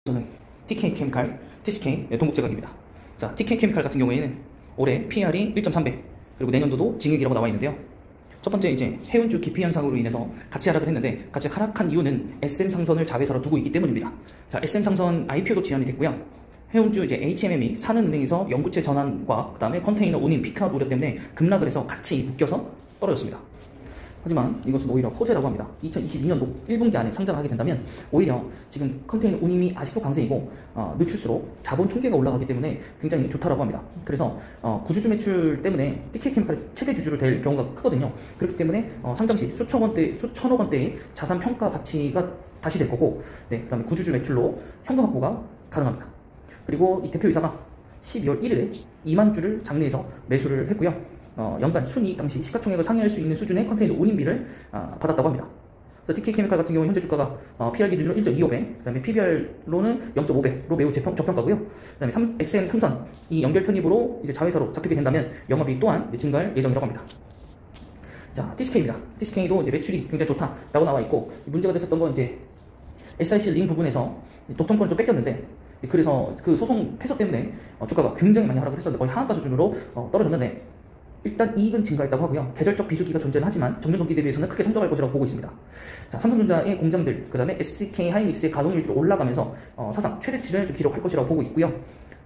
저는 TK 케미칼, TCK 동국제강입니다. 자, TK 케미칼 같은 경우에는 올해 PR이 1.3배, 그리고 내년도도 징역이라고 나와 있는데요. 첫 번째 이제 해운주 기피 현상으로 인해서 가치 하락을 했는데, 가치 하락한 이유는 SM 상선을 자회사로 두고 있기 때문입니다. 자, SM 상선 IPO도 지연이 됐고요. 해운주 이제 HMM이 사는은행에서 연구체 전환과 그 다음에 컨테이너 운임 피크아웃 우려 때문에 급락을 해서 같이 묶여서 떨어졌습니다. 하지만 이것은 오히려 호재라고 합니다. 2022년도 1분기 안에 상장하게 된다면 오히려 지금 컨테이너 운임이 아직도 강세이고 늦출수록 자본 총계가 올라가기 때문에 굉장히 좋다라고 합니다. 그래서 구주주 매출 때문에 TK케미칼이 최대 주주로 될 경우가 크거든요. 그렇기 때문에 상장 시 수천억 원대의 자산 평가 가치가 다시 될 거고, 네, 그 다음에 구주주 매출로 현금 확보가 가능합니다. 그리고 이 대표이사가 12월 1일에 2만 주를 장내에서 매수를 했고요. 연간 순이익 당시 시가총액을 상회할 수 있는 수준의 컨테이너 운임비를 받았다고 합니다. 그래서 TK케미칼 같은 경우 현재 주가가 PR 기준으로 1.25배, 그 다음에 PBR로는 0.5배로 매우 저평가고요. 그 다음에 XM 삼선 이 연결 편입으로 이제 자회사로 잡히게 된다면 영업이익 또한 증가할 예정이라고 합니다. 자, TCK입니다. TCK도 이제 매출이 굉장히 좋다라고 나와 있고, 문제가 됐었던 건 이제 SIC 링 부분에서 독점권을 좀 뺏겼는데, 그래서 그 소송 패소 때문에 주가가 굉장히 많이 하락을 했었는데 거의 하한가 수준으로 떨어졌는데, 일단 이익은 증가했다고 하고요. 계절적 비수기가 존재는 하지만 정년 동기 대비해서는 크게 성장할 것이라고 보고 있습니다. 자, 삼성전자의 공장들, 그 다음에 SK 하이닉스의 가동률이 올라가면서 사상 최대치를 좀 기록할 것이라고 보고 있고요.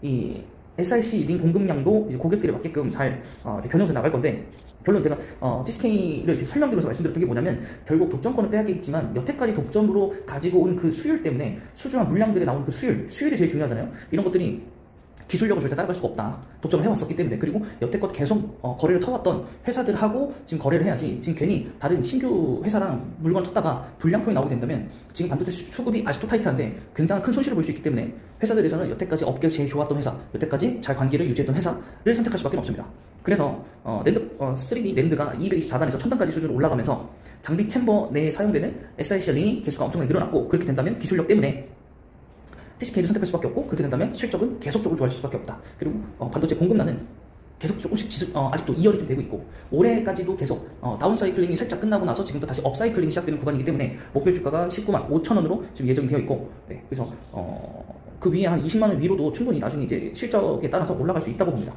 이 SIC 링 공급량도 이제 고객들에 맞게끔 잘 변형해서 나갈 건데, 결론 제가 TCK를 설명드려서 말씀드렸던 게 뭐냐면, 결국 독점권을 빼야겠지만 여태까지 독점으로 가지고 온 그 수율 때문에 수주한 물량들에 나오는 그 수율이 제일 중요하잖아요. 이런 것들이 기술력을 절대 따라갈 수가 없다. 독점을 해왔었기 때문에. 그리고 여태껏 계속 거래를 터왔던 회사들하고 지금 거래를 해야지, 지금 괜히 다른 신규 회사랑 물건을 탔다가 불량품이 나오게 된다면 지금 반도체 수급이 아직도 타이트한데 굉장한 큰 손실을 볼 수 있기 때문에, 회사들에서는 여태까지 업계에서 제일 좋았던 회사, 여태까지 잘 관계를 유지했던 회사를 선택할 수밖에 없습니다. 그래서 3D 낸드가 224단에서 1000단까지 수준으로 올라가면서 장비 챔버 내에 사용되는 SiC 링이 개수가 엄청나게 늘어났고, 그렇게 된다면 기술력 때문에 TCK를 선택할 수밖에 없고, 그렇게 된다면 실적은 계속적으로 좋아질 수밖에 없다. 그리고 반도체 공급난은 계속 조금씩 아직도 이열이 좀 되고 있고, 올해까지도 계속 다운 사이클링이 살짝 끝나고 나서 지금도 다시 업 사이클링이 시작되는 구간이기 때문에 목표 주가가 19만 5천 원으로 지금 예정이 되어 있고, 네, 그래서 그 위에 한 20만 원 위로도 충분히 나중에 이제 실적에 따라서 올라갈 수 있다고 봅니다.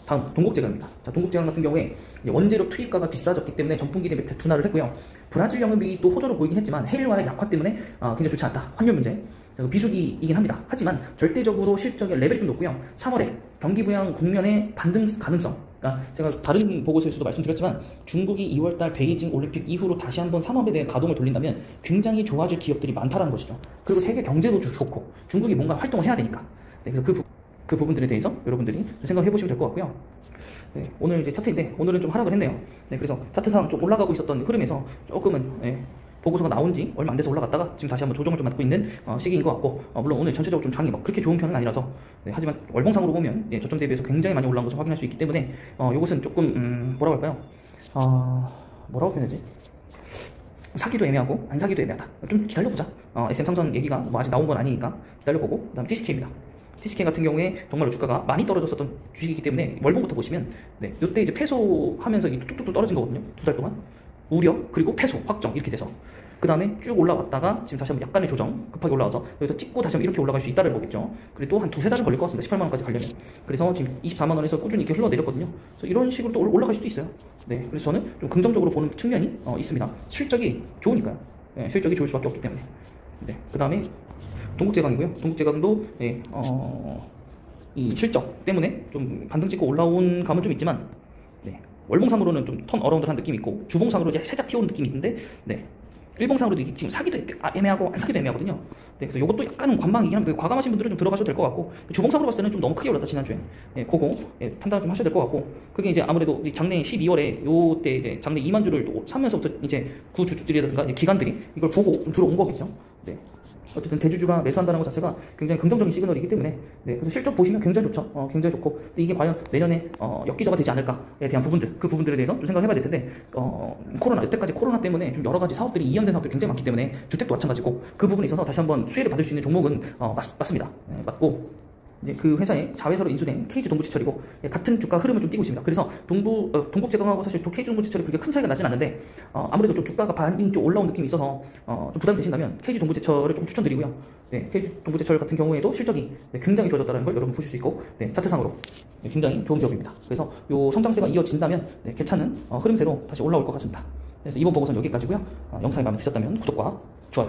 다음 동국제강입니다. 자, 동국제강 같은 경우에 이제 원재료 투입가가 비싸졌기 때문에 전분기 대비 둔화를 했고요. 브라질 영업이 또 호조로 보이긴 했지만 해일과의 약화 때문에 굉장히 좋지 않다. 환율 문제. 비수기이긴 합니다. 하지만 절대적으로 실적의 레벨이 좀 높고요. 3월에 경기 부양 국면의 반등 가능성, 그러니까 제가 다른 보고서에서도 말씀드렸지만 중국이 2월달 베이징 올림픽 이후로 다시 한번 산업에 대해 가동을 돌린다면 굉장히 좋아질 기업들이 많다는 것이죠. 그리고 세계 경제도 좋고 중국이 뭔가 활동을 해야 되니까. 네, 그래서 그 부분들에 대해서 여러분들이 생각을 해보시면 될 것 같고요. 네, 오늘 이제 차트인데 오늘은 좀 하락을 했네요. 네, 그래서 차트상 좀 올라가고 있었던 흐름에서 조금은 보고서가 나온 지 얼마 안 돼서 올라갔다가 지금 다시 한번 조정을 좀 받고 있는 시기인 것 같고, 물론 오늘 전체적으로 좀 장이 막 그렇게 좋은 편은 아니라서, 네, 하지만 월봉상으로 보면 저점 대비해서 굉장히 많이 올라온 것을 확인할 수 있기 때문에 이것은 조금 뭐라고 할까요? 뭐라고 표현하지? 사기도 애매하고 안 사기도 애매하다. 좀 기다려보자. SM 상선 얘기가 뭐 아직 나온 건 아니니까 기다려보고, 그 다음 TCK입니다. TCK 같은 경우에 정말로 주가가 많이 떨어졌었던 주식이기 때문에 월봉부터 보시면, 네, 이때 이제 패소하면서 뚝뚝뚝 떨어진 거거든요. 2달 동안. 우려, 그리고 패소, 확정 이렇게 돼서 그 다음에 쭉 올라왔다가 지금 다시 한번 약간의 조정, 급하게 올라와서 여기서 찍고 다시 한번 이렇게 올라갈 수 있다는 거겠죠. 그리고 또 한 두세 달은 걸릴 것 같습니다. 18만 원까지 가려면. 그래서 지금 24만 원에서 꾸준히 이렇게 흘러내렸거든요. 그래서 이런 식으로 또 올라갈 수도 있어요. 네, 그래서 저는 좀 긍정적으로 보는 측면이 있습니다. 실적이 좋으니까요. 네, 실적이 좋을 수밖에 없기 때문에. 네, 그 다음에 동국제강이고요. 동국제강도 이 실적 때문에 좀 반등 찍고 올라온 감은 좀 있지만, 네, 월봉상으로는 좀 턴 어라운드한 느낌이 있고, 주봉상으로 이제 살짝 튀어오는 느낌이 있는데, 네, 일봉상으로도 이게 지금 사기도 애매하고 안 사기도 애매하거든요. 네, 그래서 이것도 약간은 관망이긴 한데 과감하신 분들은 좀 들어가셔도 될 것 같고, 주봉상으로 봤을 때는 좀 너무 크게 올랐다 지난주에. 네, 그거 판단 좀 하셔야 될 것 같고, 그게 이제 아무래도 작년 12월에 요때 이제 작년 2만 주를 또 사면서부터 이제 구주주들이라든가 이제 기관들이 이걸 보고 좀 들어온 거겠죠. 네. 어쨌든 대주주가 매수한다는 것 자체가 굉장히 긍정적인 시그널이기 때문에, 네, 그래서 실적 보시면 굉장히 좋죠. 굉장히 좋고, 근데 이게 과연 내년에 엽기저가 되지 않을까에 대한 부분들, 그 부분들에 대해서 좀 생각해봐야 될 텐데, 여태까지 코로나 때문에 좀 여러 가지 사업들이 이연된 사업들이 굉장히 많기 때문에 주택도 마찬가지고, 그 부분에 있어서 다시 한번 수혜를 받을 수 있는 종목은 맞습니다. 네, 맞고, 이제 그 회사의 자회사로 인수된 KG 동부지철이고 같은 주가 흐름을 좀 띠고 있습니다. 그래서 동국제강하고 사실 KG 동부지철이 그렇게 큰 차이가 나진 않는데 아무래도 좀 주가가 반이 좀 올라온 느낌이 있어서 좀 부담이 되신다면 KG 동부제철을 좀 추천드리고요. 네, KG 동부제철 같은 경우에도 실적이 굉장히 좋아졌다는 걸 여러분 보실 수 있고 차트상으로 굉장히 좋은 기업입니다. 그래서 요 성장세가 이어진다면 괜찮은 흐름세로 다시 올라올 것 같습니다. 그래서 이번 보고서는 여기까지고요. 영상이 마음에 드셨다면 구독과 좋아요